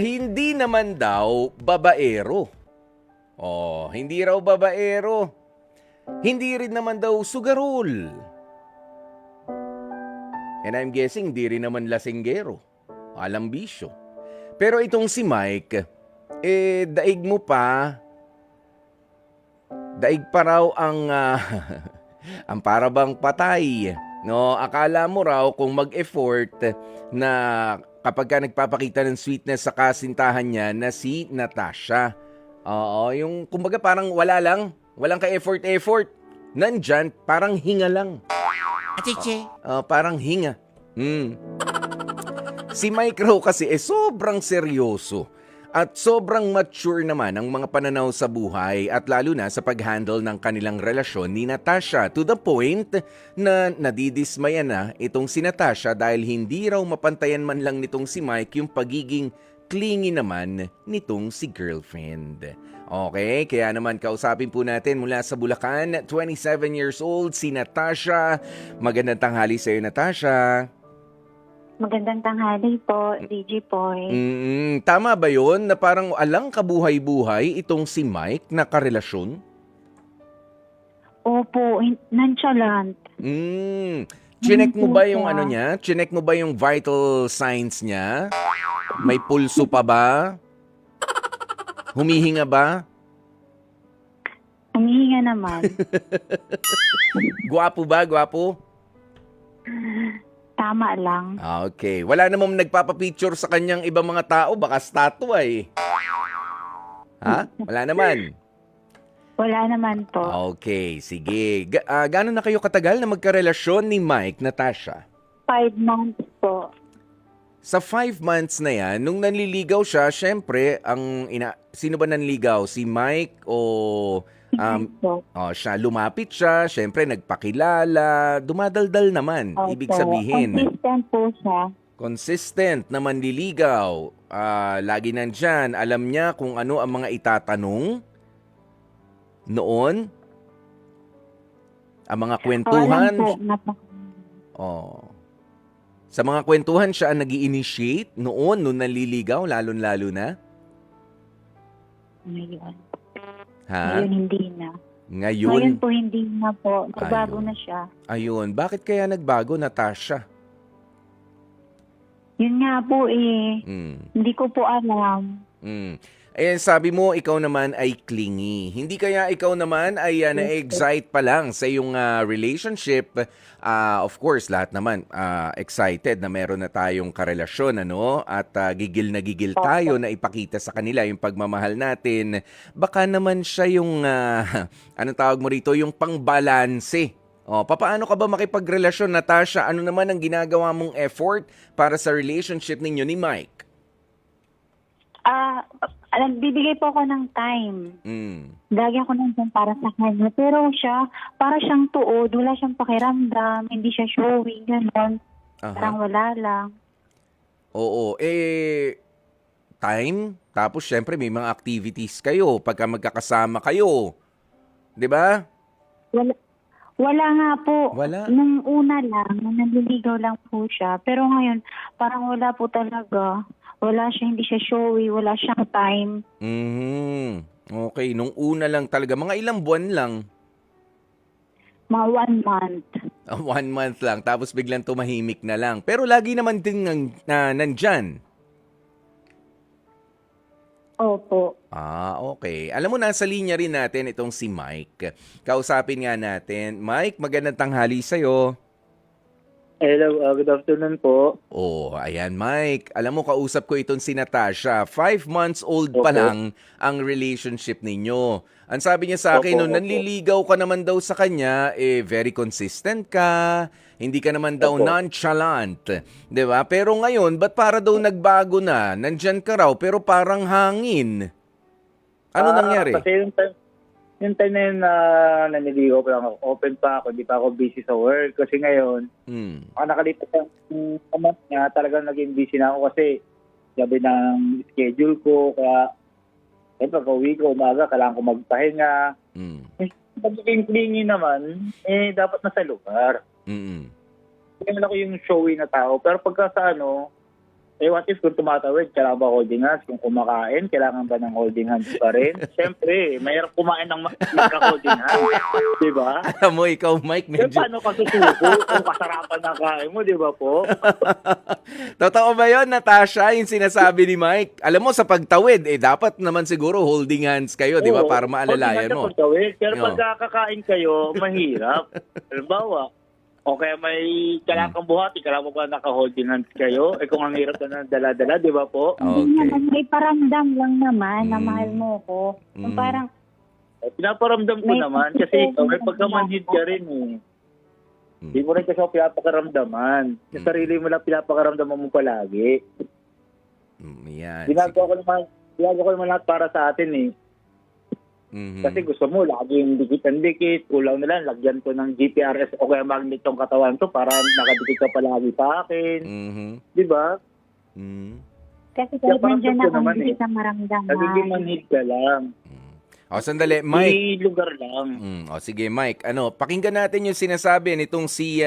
Hindi naman daw babaero. Oh, hindi raw babaero. Hindi rin naman daw sugarol. And I'm guessing hindi rin naman lasinggero. Alam bisyo. Pero itong si Mike, daig mo pa, daig pa raw ang, ang para bang patay. No, akala mo raw kung mag-effort na kapag ka nagpapakita ng sweetness sa kasintahan niya na si Natasha. Oo, yung kumbaga parang wala lang, walang ka-effort-effort. Nandyan, parang hinga lang. Achiche. Parang hinga. Si Mike raw kasi sobrang seryoso at sobrang mature naman ang mga pananaw sa buhay at lalo na sa pag-handle ng kanilang relasyon ni Natasha to the point na nadidismaya na itong si Natasha dahil hindi raw mapantayan man lang nitong si Mike yung pagiging clingy naman nitong si girlfriend. Okay, kaya naman kausapin po natin mula sa Bulacan, 27 years old, si Natasha. Magandang tanghali sa iyo, Natasha. Magandang tanghali po, DJ Boy. Tama ba yun na parang alang kabuhay-buhay itong si Mike na karelasyon? Opo, nonchalant. Chinek mo ba yung ano niya? Chinek mo ba yung vital signs niya? May pulso pa ba? Humihinga ba? Humihinga naman. Gwapo ba? Gwapo? Tama lang. Okay. Wala namang nagpapapicture sa kanyang ibang mga tao. Baka statua eh. Ha? Wala naman. Wala naman po. Okay, sige. Gano'n na kayo katagal na magkarelasyon ni Mike, Natasha? 5 months po. Sa 5 months na yan, nung nanliligaw siya, syempre, sino ba nanligaw? Si Mike o Po. siya? Lumapit siya, syempre nagpakilala, dumadaldal naman, Opo. ibig sabihin. Consistent po siya. Consistent na manliligaw. Lagi nandyan, alam niya kung ano ang mga itatanong noon. Ang mga kwentuhan. Alam po. Sa mga kwentuhan siya ang nag-i-initiate noon, nung nanliligaw, lalon-lalo na? Ngayon. Ha? Ngayon hindi na. Ngayon? Ngayon po hindi na po. Nagbago Ayun. na siya. Ayun. Bakit kaya nagbago, Natasha? Yun nga po eh. Hindi ko po alam. Sabi mo, ikaw naman ay clingy. Hindi kaya ikaw naman ay na-excite pa lang sa iyong relationship? Of course, lahat naman excited na meron na tayong karelasyon, ano? At gigil na gigil tayo na ipakita sa kanila yung pagmamahal natin. Baka naman siya yung, anong tawag mo rito, yung pangbalanse. Papaano ka ba makipagrelasyon, Natasha? Ano naman ang ginagawa mong effort para sa relationship ninyo ni Mike? Bibigay po ako ng time. Lagi ako nandun para sa kanya. Pero siya, para siyang tuod, wala siyang pakiramdam, hindi siya showy, gano'n. Parang wala lang. Oo, time, tapos syempre may mga activities kayo pagka magkakasama kayo. 'Di ba? Wala nga po. Wala? Nung una lang, nung nanliligaw lang po siya. Pero ngayon, parang wala po talaga. Wala siya, hindi siya showy, wala siyang time. Okay, nung una lang talaga, mga ilang buwan lang. Mga 1 month. 1 month lang, tapos biglang tumahimik na lang. Pero lagi naman din nandyan. Opo. Okay. Alam mo, nasa linya rin natin itong si Mike. Kausapin nga natin. Mike, magandang tanghali sa'yo. Hello, good afternoon po. Ayan Mike. Alam mo, kausap ko itong si Natasha. 5 months old pa lang ang relationship ninyo. Ang sabi niya sa akin, nung nanliligaw ka naman daw sa kanya, very consistent ka, hindi ka naman daw nonchalant. 'Di ba? Pero ngayon, ba't para daw nagbago na? Nandyan ka raw, pero parang hangin. Ano nangyari? Kasi yung time na yun na naniligaw pa lang ako, open pa ako, di pa ako busy sa work. Kasi ngayon, nakalipas yung month niya, talagang naging busy na ako kasi sabi ng schedule ko. Kaya, pag-uwi ko, umaga, kailangan ko magpahinga. Pagiging clingy naman, dapat nasa lugar. Hindi naman ako yung showy na tao. Pero pagka sa what if kung tumatawid, kailangan ba holding hands? Kung kumakain, kailangan ba ng holding hands pa rin? Siyempre, mahirap kumain ng naka-holding hands. Di ba? Alam mo, ikaw, Mike, Eh, medyo... paano ka susuko kung kasarapan ng kain mo, di ba po? Totoo ba yun, Natasha, yung sinasabi ni Mike? Alam mo, sa pagtawid, dapat naman siguro holding hands kayo, di ba? Oo, Para maalalayan mo. holding hands sa pagtawid. Pero Oo. pag kakain kayo, mahirap. Halimbawa, o kaya may kailangan kang buhati, kailangan mo ba naka-holding hands kayo? Eh kung ang hirap na ng dala-dala, di ba po? Hindi Okay. naman, may paramdam lang naman na Mm. mahal mo ko. Yung Mm. parang, Eh, pinaparamdam ko May- naman kasi ikaw may pagkamanhid ka rin eh. Hindi mo rin kasi ako pinapakaramdaman. Sa sarili mo lang pinapakaramdaman mo palagi. Yan. Ginagawa ko naman lahat para sa atin eh. Mhm. Kasi gusto mo, laging dikit-dikit, kulang na lang, lagyan ko ng GPRS o kaya magnet tong katawan to para nakadikit ka palagi sa akin. Mhm. Di ba? Mhm. kasi Kaya kahit parang nandyan gusto ako, naman hindi eh. kita maramdaman. Nagiging manhid ka lang. O, sandali, Mike. Di lugar lang. O, sige, Mike. Pakinggan natin yung sinasabi nitong si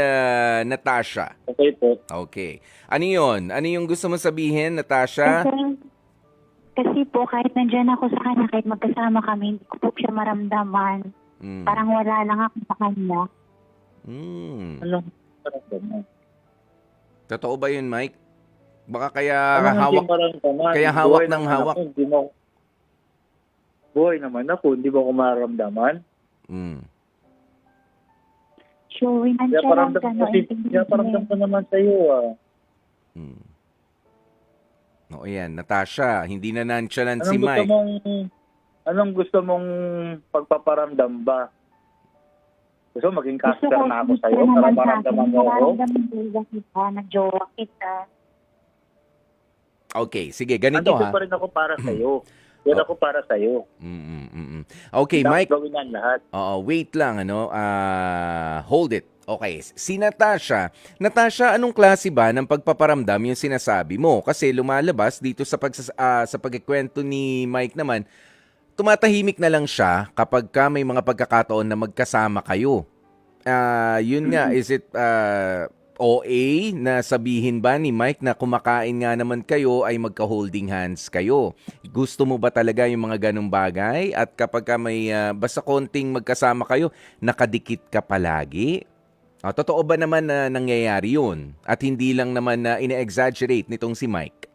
Natasha. Okay po. Okay. Ano yun? Ano yung gusto mo sabihin, Natasha? Kasi po, kahit nandyan ako sa kanya, kahit magkasama kami, hindi ko po siya maramdaman. Mm. Parang wala lang ako sa kanya. Mm. Anong maramdaman? Totoo ba yun, Mike? Baka kaya Anong hawak... hindi maramdaman? kaya hawak Buhay ng naman hawak. ako, hindi mo... Buhay naman ako, hindi mo ako maramdaman. Mm. Showing Kaya nandyan lang paramdam ka, ko, no? kaya paramdam ko naman sa iyo ah. Mm. O, ayan, Natasha, hindi na nonchalant Anong si gusto Mike. anong gusto mong pagpaparamdam ba? Gusto mo maging Gusto caster ko, na ako gusto sa iyo naman para sa akin, maramdaman mo ako? nararamdaman talaga kita, nag-jowa kita. Okay, sige, ganito Andito ha. pa rin ako para sa iyo. Yan ako para sa iyo. Okay, Mike. Gawin ang lahat. Wait lang, hold it. Okay, si Natasha. Natasha, anong klase ba ng pagpaparamdam yung sinasabi mo? Kasi lumalabas dito sa pagkikwento ni Mike naman, tumatahimik na lang siya kapag ka may mga pagkakataon na magkasama kayo. Yun nga, is it OA na sabihin ba ni Mike na kumakain nga naman kayo ay magka-holding hands kayo? Gusto mo ba talaga yung mga ganong bagay? At kapag ka may basta konting magkasama kayo, nakadikit ka palagi? Totoo ba naman na nangyayari yun? At hindi lang naman na ine-exaggerate nitong si Mike?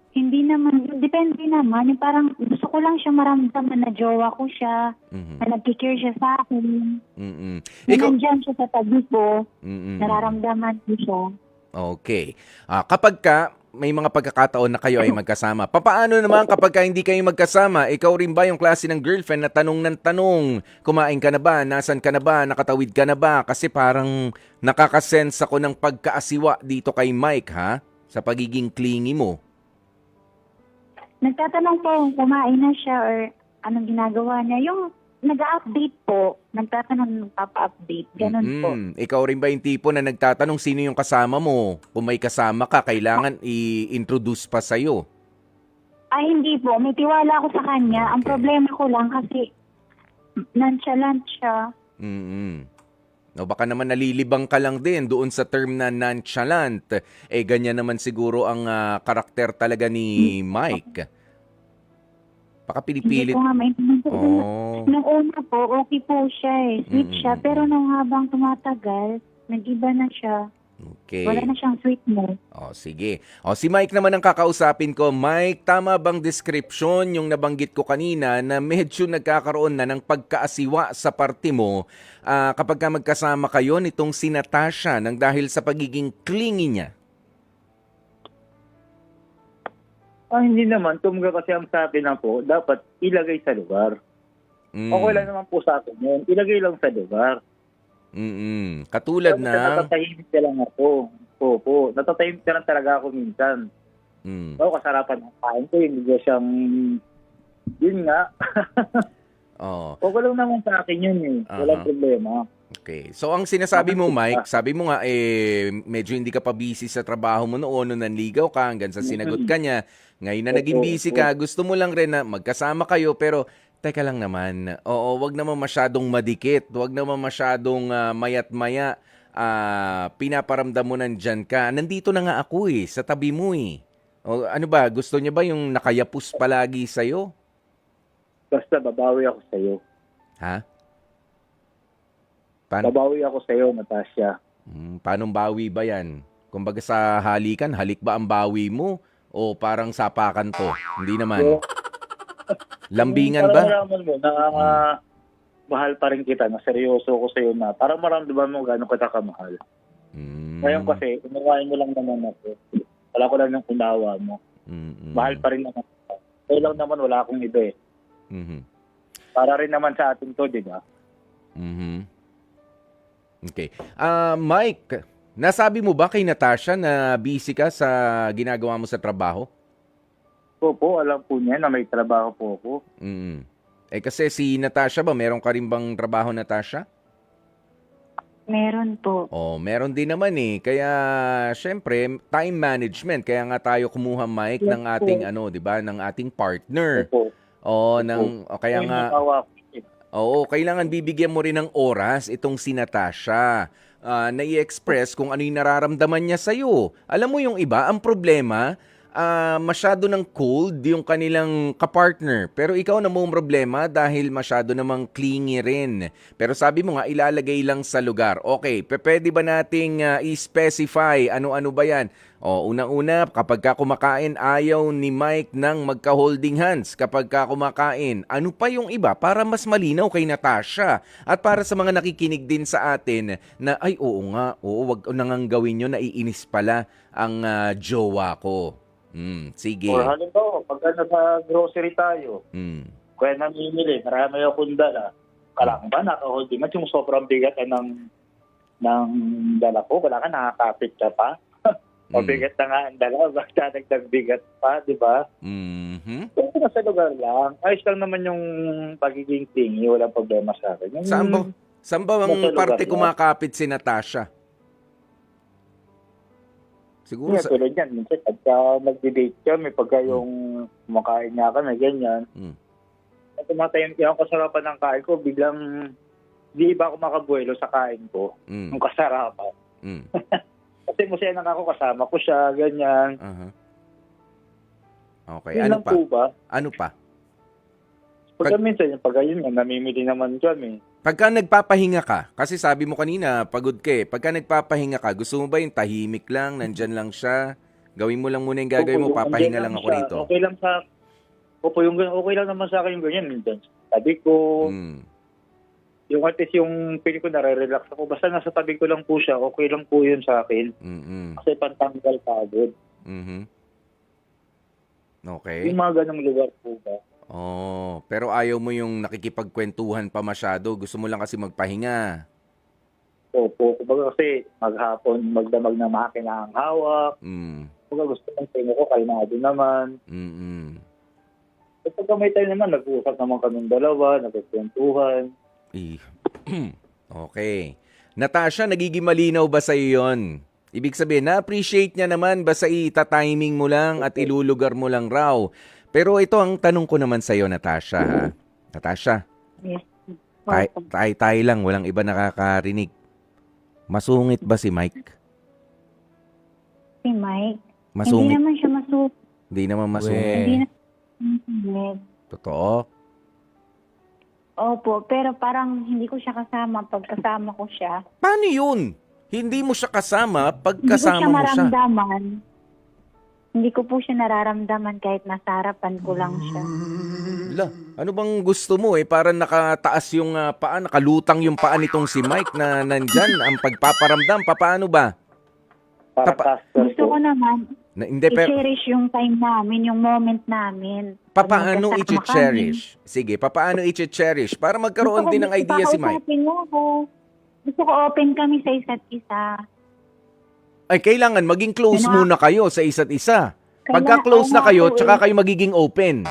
Hindi naman, depende naman. Yung parang gusto ko lang siya maramdaman na jowa ko siya, Mhm. na nagkikare siya sa akin, Mm-mm. na Ikaw, nandyan siya sa tabi ko, Mm-mm. nararamdaman ko siya. Okay. Kapag ka may mga pagkakataon na kayo ay magkasama, papaano naman kapag ka hindi kayo magkasama? Ikaw rin ba yung klase ng girlfriend na tanong ng tanong, kumain ka na ba, nasan ka na ba, nakatawid ka na ba? Kasi parang nakakasense ako ng pagkaasiwa dito kay Mike, ha? Sa pagiging clingy mo. Nagtatanong po kung kumain na siya or anong ginagawa niya. Yung nag-update po, nagtatanong, nagpapa-update, ganun po. Ikaw rin ba yung tipo na nagtatanong sino yung kasama mo? Kung may kasama ka, kailangan i-introduce pa sa'yo. Ay, hindi po. May tiwala ako sa kanya. Ang problema ko lang kasi nonchalant siya. No, baka naman nalilibang ka lang din doon sa term na nonchalant. Ganyan naman siguro ang karakter talaga ni Mike. Baka Hindi pinipilit. ko nga maintindihan. Oh. Nung una po, okay po siya eh. Sweet siya. Mm-mm. Pero nung habang tumatagal, nag-iba na siya. Okay. Wala na siyang sweetness. Sige. Si Mike naman ang kakausapin ko. Mike, tama bang description yung nabanggit ko kanina na medyo nagkakaroon na ng pagkaasiwa sa parte mo kapag ka magkasama kayo nitong si Natasha nang dahil sa pagiging clingy niya? Hindi naman. Tumga kasi ang sa akin na po, dapat ilagay sa lugar. Okay lang naman po sa akin yun. Ilagay lang sa lugar. Katulad Kasi na... natatahimik ka lang ako. Opo. Natatahimik ka lang talaga ako minsan. Oo, kasarapan ng kain ko. Hindi ko siyang... Yun nga. Okay lang naman sa akin yun eh. Walang problema. Okay. So, ang sinasabi mo, Mike, sabi mo nga, medyo hindi ka pa busy sa trabaho mo noon, nung nanligaw ka, hanggang sa sinagot ka niya. Ngayon na naging busy ka, gusto mo lang rin na magkasama kayo, pero teka lang naman, wag naman masyadong madikit, wag naman masyadong mayat-maya. pinaparamdam mo nandyan ka. Nandito na nga ako sa tabi mo O ano ba, gusto niya ba yung nakayapos palagi sa'yo? Basta babawi ako sa'yo. Ha? Paano, Babawi ako sa'yo, Natasha. paano bawi ba yan? Kumbaga sa halikan, halik ba ang bawi mo? O parang sapakan to? Hindi naman. So, Lambingan para ba? malaman mo na mahal pa rin kita, na seryoso ko sa'yo na para maramdaman mo gano'ng kita kamahal. Ngayon kasi, unawain mo lang naman ako. Wala ko lang ng unawa mo. Mahal pa rin naman kita. Kaya lang naman wala akong iba Para rin naman sa atin to, di ba? Okay. Mike, nasabi mo ba kay Natasha na busy ka sa ginagawa mo sa trabaho? Po, alam po niya na may trabaho po ako. Kasi si Natasha ba, meron ka rin bang trabaho, Natasha? Meron po. Meron din naman Kaya, syempre, time management. Kaya nga tayo kumuha, Mike, Yes ng ating, po. di ba, ng ating partner. Po. Kaya May nga, nakawa ko. kailangan bibigyan mo rin ng oras itong si Natasha na i-express kung ano yung nararamdaman niya sa'yo. Alam mo yung iba, ang problema, masyado ng cold yung kanilang kapartner. Pero ikaw na mo problema dahil masyado namang clingy rin. Pero sabi mo nga, ilalagay lang sa lugar. Okay, pwede ba nating i-specify ano-ano ba yan? Unang-una, kapag ka kumakain, ayaw ni Mike ng magka-holding hands. Kapag ka kumakain, ano pa yung iba para mas malinaw kay Natasha? At para sa mga nakikinig din sa atin na, ay wag nang gawin nyo, naiinis pala ang jowa ko. Sige. Or halimbawa, pag nasa grocery tayo, kaya namimili, marami akong dala. Kailangan ba naka-holding at yung sobrang bigat ng dala ko? Wala ka, nakakapit ka pa. Mabigat na nga ang dala, basta nagdagbigat pa, di ba? Kung nasa lugar lang, ayos lang naman yung pagiging tingi, walang problema sa akin. Saan ba ang nasa lugar parte lang. kumakapit si Natasha? Siguro Yeah, tulad yan, minsan pagka nag-debate kami, pagka yung kumakain nga kami, ganyan. At tumatayang yung kasarapan ng kain ko, biglang di ba ako makabuelo sa kain ko, yung kasarapan. Kasi masaya na ako, kasama ko siya, ganyan. Okay, Yun ano lang pa? po ba? Ano pa? Pagka minsan, pagka yun nga, namimili naman kami. Pagka nagpapahinga ka, kasi sabi mo kanina, pagod ka Pagka nagpapahinga ka, gusto mo ba yung tahimik lang, nandyan lang siya? Gawin mo lang muna yung gagawin mo, Opo, yung papahinga andyan lang ako siya. rito. Okay lang sa... okay lang naman sa akin yung ganyan. Minsan, tabi ko, yung at least yung pili ko, nare-relax ako. Basta nasa tabi ko lang po siya, okay lang po yun sa akin. Kasi pantanggal pagod. Okay. Yung mga ganong lugar po ba? Pero ayaw mo yung nakikipagkwentuhan pa masyado. Gusto mo lang kasi magpahinga. Opo, kumbaga kasi maghapon, magdamag na makina ang hawak. Kumbaga gusto kong tingo ko, kalmado naman. At pagka may time naman, nag-uusap naman kami dalawa, nagkwentuhan. Okay. Natasha, nagiging malinaw ba sa yun? Ibig sabihin, na-appreciate niya naman, basta ita-timing mo lang at ilulugar mo lang raw. Pero ito ang tanong ko naman sa iyo, Natasha. Ha? Natasha, Yes. tayo lang, walang iba nakakarinig. Masungit ba si Mike? Si Mike? Hindi Masungit? naman siya masungit. Hindi naman masungit. Hindi naman. Totoo? Opo, pero parang hindi ko siya kasama pag kasama ko siya. Paano yun? Hindi mo siya kasama pag Hindi ko siya kasama mo siya. maramdaman. Hindi ko po siya nararamdaman kahit nasa harapan ko lang siya. Ano bang gusto mo Parang nakataas yung paa, nakalutang yung paa nitong si Mike na nandyan. Ang pagpaparamdam, paano ba? Para caster Gusto ko naman Hindi, pero i-cherish yung time namin, yung moment namin. Pag paano magkasama i-cherish? Sige, paano i-cherish? Para magkaroon din ng idea si Mike. Pakausapin mo ako. Gusto ko open kami sa isa't isa. Ay, kailangan maging close Kaya- muna kayo sa isa't isa. Kaya- Pagka close na kayo, oo, tsaka kayo magiging open.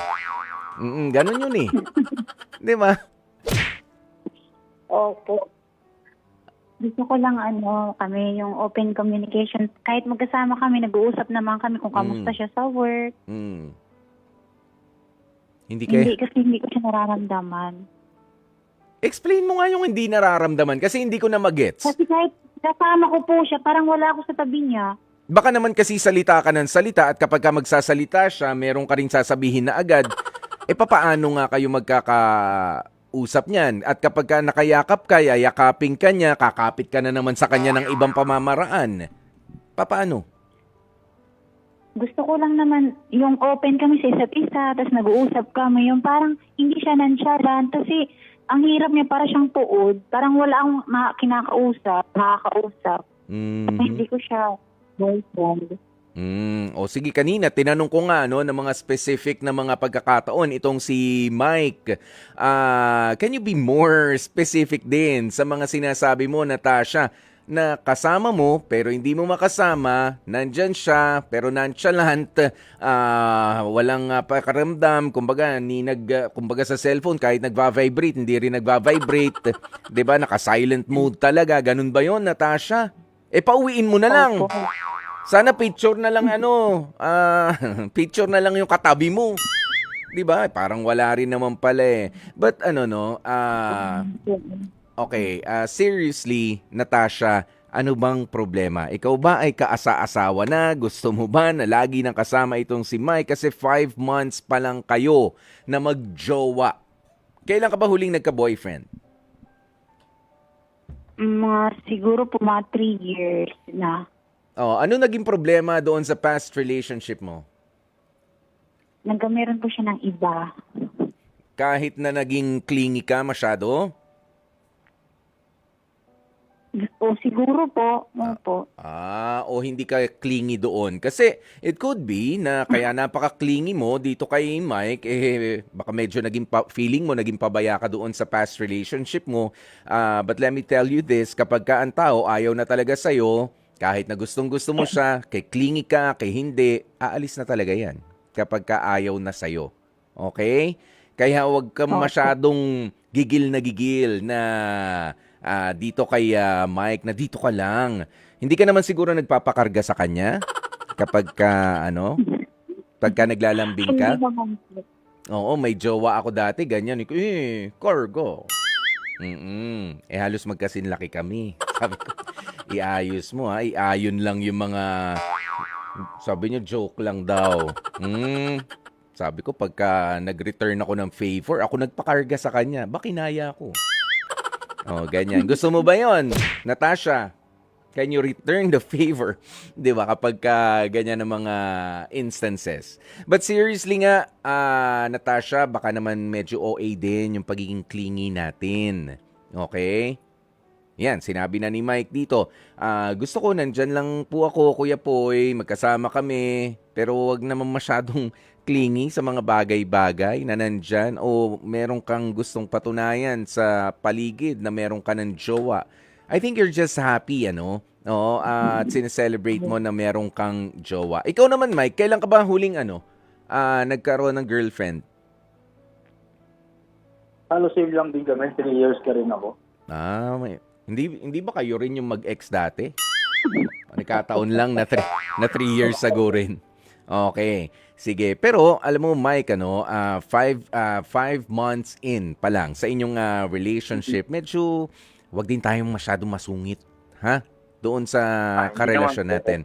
Ganun yun Di ba? Opo. Gusto ko lang kami yung open communication. Kahit magkasama kami, nag-uusap naman kami kung kamusta siya sa work. Hindi kayo... Hindi ko siya nararamdaman. Explain mo nga yung hindi nararamdaman kasi hindi ko na magets. Kasi kahit Kasama ko po siya, parang wala ako sa tabi niya. Baka naman kasi salita ka ng salita at kapag ka magsasalita siya, meron ka ring sasabihin na agad, papaano nga kayo magkakausap niyan? At kapag ka nakayakap ka, yayakapin ka niya, kakapit ka na naman sa kanya ng ibang pamamaraan. Papaano? Gusto ko lang naman yung open kami sa isa't isa, tapos nag-uusap kami, yung parang hindi siya nonchalant, kasi ang hirap niya para siyang tuod, parang wala akong makakausap. Kasi hindi ko siya boyfriend. O sige, kanina tinanong ko nga ng mga specific na mga pagkakataon itong si Mike. Can you be more specific din sa mga sinasabi mo, Natasha, na kasama mo pero hindi mo makasama, nandyan siya pero nonchalant, walang pakaramdam, kumbaga kumbaga sa cellphone kahit nagva-vibrate, hindi rin nagva-vibrate, 'di ba? Naka-silent mode talaga. Ganun ba 'yon, Natasha? Pauwiin mo na lang. Opo. Sana picture na lang picture na lang yung katabi mo. 'Di ba? Parang wala rin naman pala eh. But okay, seriously, Natasha, ano bang problema? Ikaw ba ay kaasa-asawa na? Gusto mo ba na lagi nang kasama itong si Mike? Kasi 5 months pa lang kayo na magjowa. Kailan ka ba huling nagka-boyfriend? Siguro po mga 3 years na. Ano naging problema doon sa past relationship mo? Meron po siya ng iba. Kahit na naging clingy ka masyado? O siguro po. Opo. O hindi ka clingy doon. Kasi it could be na kaya napaka-clingy mo dito kay Mike, baka medyo feeling mo naging pabaya ka doon sa past relationship mo. But let me tell you this, kapag ka ang tao ayaw na talaga sa'yo, kahit na gustong-gusto mo siya, kay clingy ka, kay hindi, aalis na talaga yan kapag ka ayaw na sa'yo. Okay? Kaya huwag kang masyadong gigil na dito kay Mike, na dito ka lang. Hindi ka naman siguro nagpapakarga sa kanya kapag ka, pagka naglalambing ka? Hindi naman po. Oo, may jowa ako dati, ganyan. Cargo. Halos magkasinlaki kami. Sabi ko, iayos mo ha, iayon lang yung mga, sabi niya, joke lang daw. Sabi ko, pagka nag-return ako ng favor, ako nagpakarga sa kanya, kinaya ko. Ganyan. Gusto mo ba yon, Natasha? Can you return the favor? Di ba? Kapag ganyan ng mga instances. But seriously nga, Natasha, baka naman medyo OA din yung pagiging clingy natin. Okay? Yan, sinabi na ni Mike dito. Gusto ko, nandyan lang po ako, Kuya Poy, magkasama kami. Pero wag naman masyadong clingy sa mga bagay-bagay na nandyan o meron kang gustong patunayan sa paligid na meron ka ng jowa. I think you're just happy, at sineselebrate mo na meron kang jowa. Ikaw naman, Mike, kailan ka ba huling nagkaroon ng girlfriend? Same lang din kami. 3 years ka rin ako. Hindi ba kayo rin yung mag-ex dati? Nagkataon lang na 3 years ago rin. Okay. Sige. Pero alam mo, Mike, 5 months in pa lang sa inyong relationship, medyo wag din tayong masyadong masungit, ha? Doon sa karelasyon natin.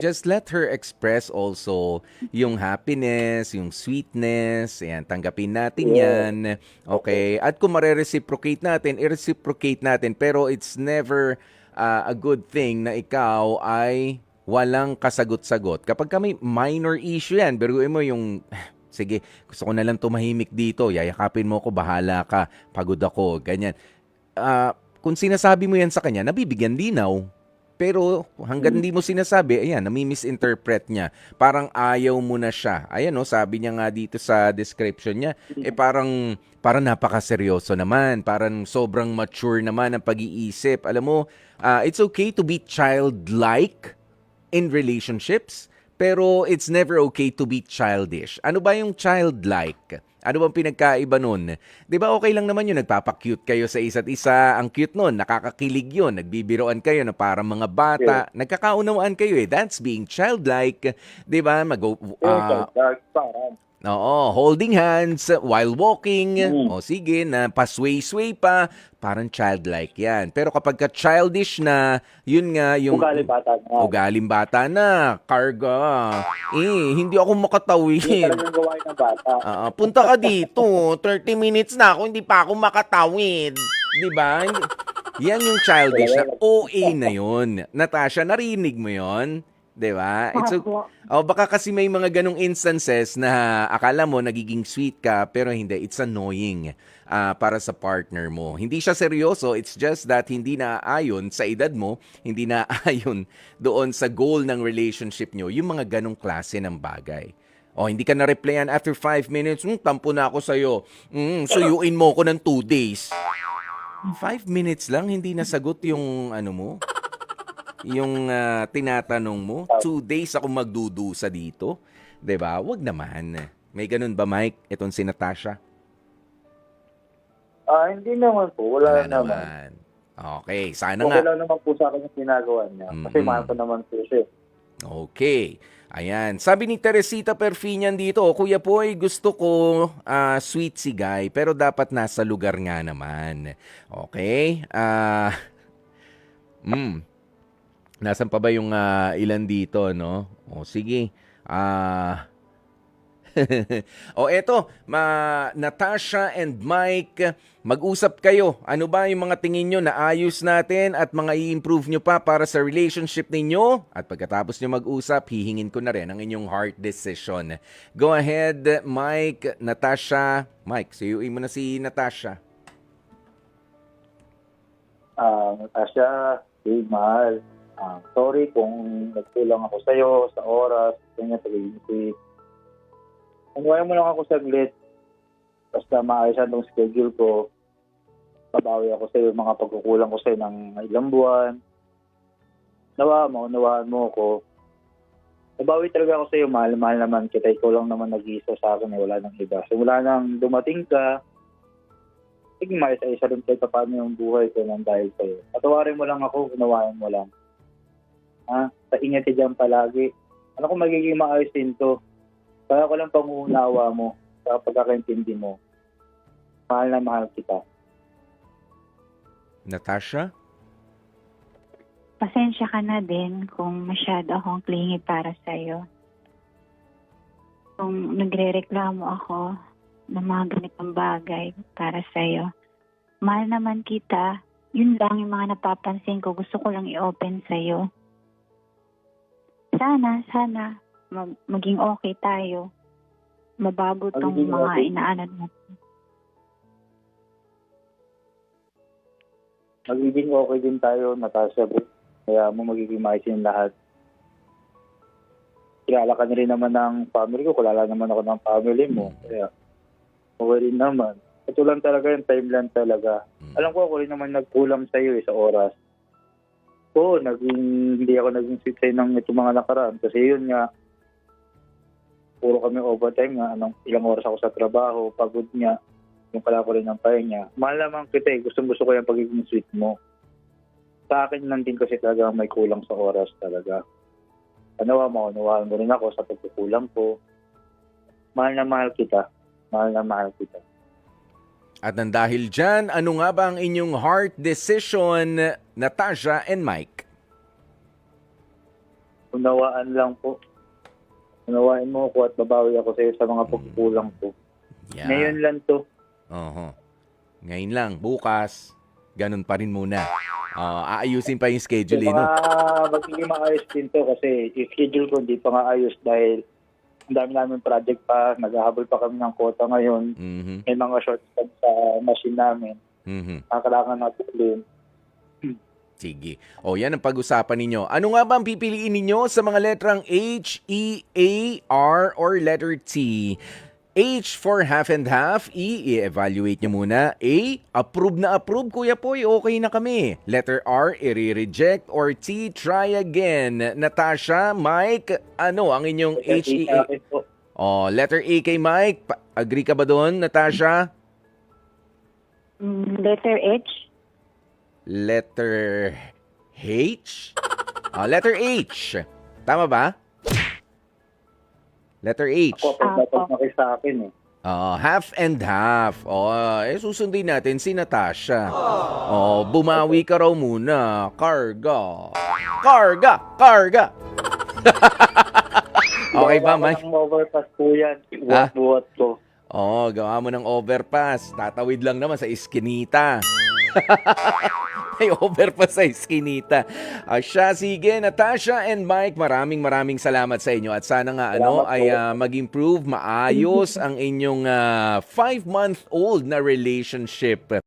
Just let her express also yung happiness, yung sweetness. Ayan, tanggapin natin yan. Okay? At kung i-reciprocate natin. Pero it's never a good thing na ikaw ay walang kasagot-sagot. Kapag kami minor issue yan, biruin mo yung, sige, gusto ko na lang tumahimik dito, yayakapin mo ko, bahala ka, pagod ako, ganyan. Kung sinasabi mo yan sa kanya, nabibigyan linaw. Pero hanggang hindi mo sinasabi, ayan, nami-misinterpret niya. Parang ayaw mo na siya. Ayan, sabi niya nga dito sa description niya, parang napakaseryoso naman. Parang sobrang mature naman ang pag-iisip. Alam mo, it's okay to be childlike in relationships, pero it's never okay to be childish. Ano ba yung childlike? Ano bang pinagkaiba nun? Di ba okay lang naman yun, nagpapakute kayo sa isa't isa, ang cute nun, nakakakilig yun, nagbibiroan kayo na parang mga bata, nagkakaunawaan kayo That's being childlike. Di ba? Oo, holding hands while walking. Mm. O sige, na pasway-sway pa. Parang childlike yan. Pero kapag ka childish na, yun nga yung Ugali bata na. ugaling bata na, karga. Hindi ako Yung makatawid. talagang gawain ng bata. Punta ka dito. 30 minutes na ako, hindi pa ako makatawid. Di ba? Yan yung childish na OA na yun. Natasha, narinig mo yun? Di ba? Baka kasi may mga ganong instances na akala mo nagiging sweet ka pero hindi. It's annoying para sa partner mo. Hindi siya seryoso. It's just that hindi naaayon sa edad mo, hindi naaayon doon sa goal ng relationship nyo, yung mga ganong klase ng bagay. Hindi ka na-replyan after 5 minutes. Tampo na ako sa'yo. Suyuin mo ko ng 2 days. 5 minutes lang, hindi nasagot yung ano mo? Yung tinatanong mo. 2 days ako magdudusa dito. 'Di ba? Wag naman. May ganun ba, Mike? Itong si Natasha? Hindi naman po. Wala naman. Okay, sana Okay nga. lang naman po sa akin yung ginagawa niya. Kasi mahal ko naman po siya. Okay. Ayan. Sabi ni Teresita Perfinian dito, Kuya Poy, gusto ko sweet si Guy, pero dapat nasa lugar nga naman. Okay? Nasaan pa ba yung ilan dito, no? Sige. Eto, Natasha and Mike, mag-usap kayo. Ano ba yung mga tingin nyo na ayos natin at mga i-improve nyo pa para sa relationship ninyo? At pagkatapos nyo mag-usap, hihingin ko na rin ang inyong heart decision. Go ahead, Mike, Natasha. Mike, suyuin mo na si Natasha. Natasha, mahal. Sorry kung nagkulang ako sa'yo sa oras. Kanya pag-iisip. Unawain mo lang ako saglit. Basta maayusan tong schedule ko. Babawi ako sa'yo mga pagkukulang ko sa'yo ng ilang buwan. Unawaan mo ako. Babawi talaga ako sa'yo. Mahal naman kita. Ikaw lang naman nag-iisa sa akin. Wala nang iba. Simula nang dumating ka, sige, maisa-isa rin kayo paano yung buhay ko nang dahil sa'yo. Patawarin mo lang ako. Unawain mo lang. Sa ingat ka dyan palagi. Ano kung magiging maayos din to? Kaya ko lang pangunawa mo sa pagkakaintindi mo. Mahal na mahal kita. Natasha? Pasensya ka na din kung masyado akong clingy para sa'yo. Kung nagre-reklamo ako ng mga ganitong bagay para sa'yo. Mahal naman kita. Yun lang yung mga napapansin ko. Gusto ko lang i-open sa'yo. Sana maging okay tayo. Mabago tong Magiging mga okay. inaanad mo. Magiging okay din tayo, Natasha. Kaya mo magiging maayos yung lahat. Kilala ka na rin naman ng family ko. Kilala naman ako ng family mo. Kaya okay rin naman. Ito lang talaga yung time lang talaga. Alam ko ako rin naman nagkulang sa'yo sa oras. Oo, hindi ako naging sweet sa'yo ng itong mga nakaraan. Kasi yun nga, puro kami overtime nga. Ilang oras ako sa trabaho, pagod nga. Yung pala ko rin ng pahinga. Mahal naman kita eh. Gusto ko yung pagiging sweet mo. Sa akin lang din kasi talaga may kulang sa oras talaga. Maunawaan mo rin ako sa pagkukulang ko. Mahal na mahal kita. Mahal na mahal kita. At nang dahil dyan, ano nga ba ang inyong heart decision, Natasha and Mike? Unawaan lang po. Unawain mo ako at babawi ako sa'yo sa mga pagkukulang ko. Yeah. Ngayon lang to. Ngayon lang, bukas, ganun pa rin muna. Aayusin pa yung schedule, no? Magiging maayos din to kasi yung schedule ko hindi pa nga ayos dahil ang dami namin project pa, naghahabol pa kami ng quota ngayon. May mga shortcut sa machine namin. Kailangan natin din. Sige. Yan ang pag-usapan ninyo. Ano nga ba ang pipiliin ninyo sa mga letrang H, E, A, R, or letter T? H for half and half. E, i-evaluate nyo muna. A, approve na approve, Kuya Poy. Okay na kami. Letter R, i-reject. Or T, try again. Natasha, Mike, ano ang inyong H, E, A? Letter A kay Mike. Agree ka ba doon, Natasha? Letter H. Letter H? Letter H. Tama ba? Letter H. Ako, pag sa akin eh. Half and half. Susundin natin si Natasha. Bumawi ka raw muna. Karga. Karga. Okay ba, Mike? Gawa ko ng overpass po yan. Buhat ko. Gawa mo ng overpass. Tatawid lang naman sa iskinita. May overpass sa iskinita. Sige, Natasha and Mike, maraming salamat sa inyo. At sana nga mag-improve, maayos ang inyong 5-month-old na relationship.